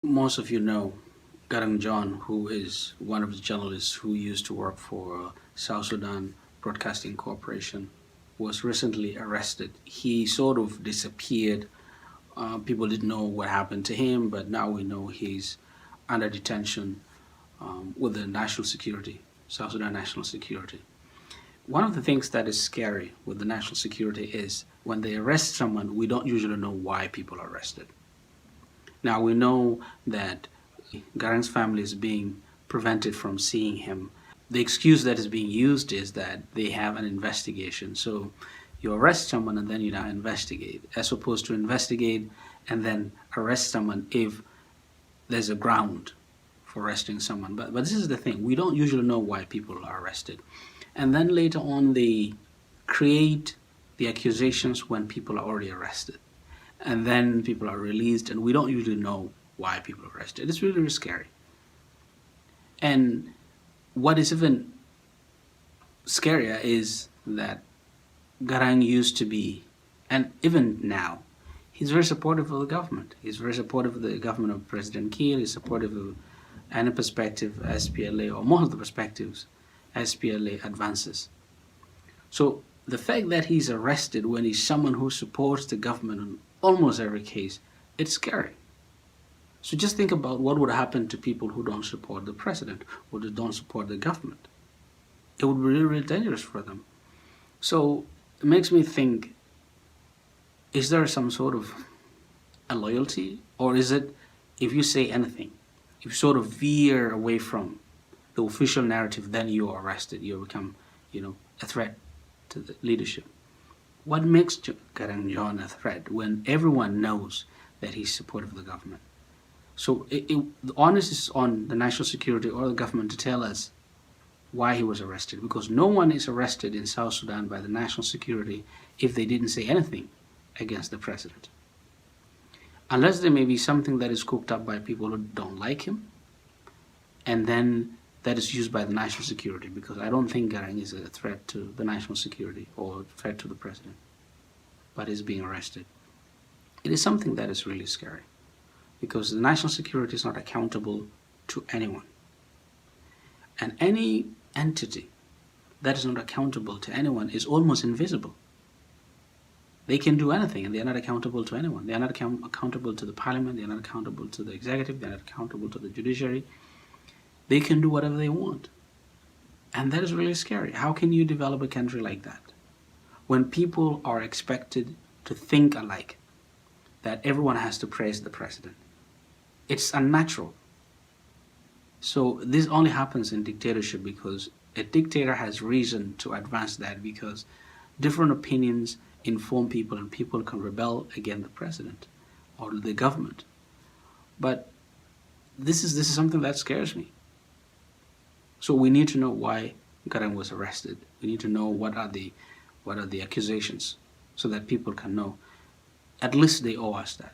Most of you know Garang John, who is one of the journalists who used to work for South Sudan Broadcasting Corporation, was recently arrested. He sort of disappeared. People didn't know what happened to him, but now we know he's under detention with the national security, South Sudan national security. One of the things that is scary with the national security is when they arrest someone, we don't usually know why people are arrested. Now we know that Garang's family is being prevented from seeing him. The excuse that is being used is that they have an investigation. So you arrest someone and then you now investigate, as opposed to investigate and then arrest someone if there's a ground for arresting someone. But this is the thing, we don't usually know why people are arrested. And then later on they create the accusations when people are already arrested. And then people are released and we don't usually know why people are arrested. It's really, really scary. And what is even scarier is that Garang used to be, and even now, he's very supportive of the government. He's very supportive of the government of President Kiir. He's supportive of any perspective SPLA, or most of the perspectives SPLA advances. So the fact that he's arrested when he's someone who supports the government in almost every case, it's scary. So just think about what would happen to people who don't support the president or who don't support the government. It would be really, really dangerous for them. So it makes me think, is there some sort of a loyalty? Or is it, if you say anything, if you sort of veer away from the official narrative, then you are arrested, you become, a threat to the leadership. What makes Garang John a threat when everyone knows that he's supportive of the government? So the onus is on the national security or the government to tell us why he was arrested, because no one is arrested in South Sudan by the national security if they didn't say anything against the president. Unless there may be something that is cooked up by people who don't like him, and then that is used by the national security, because I don't think Garang is a threat to the national security or a threat to the president, but is being arrested. It is something that is really scary, because the national security is not accountable to anyone. And any entity that is not accountable to anyone is almost invisible. They can do anything and they are not accountable to anyone. They are not accountable to the parliament, they are not accountable to the executive, they are not accountable to the judiciary. They can do whatever they want. And that is really scary. How can you develop a country like that? When people are expected to think alike, that everyone has to praise the president. It's unnatural. So this only happens in dictatorship because a dictator has reason to advance that, because different opinions inform people and people can rebel against the president or the government. But this is something that scares me. So we need to know why Garang was arrested. We need to know what are the accusations so that people can know. At least they owe us that.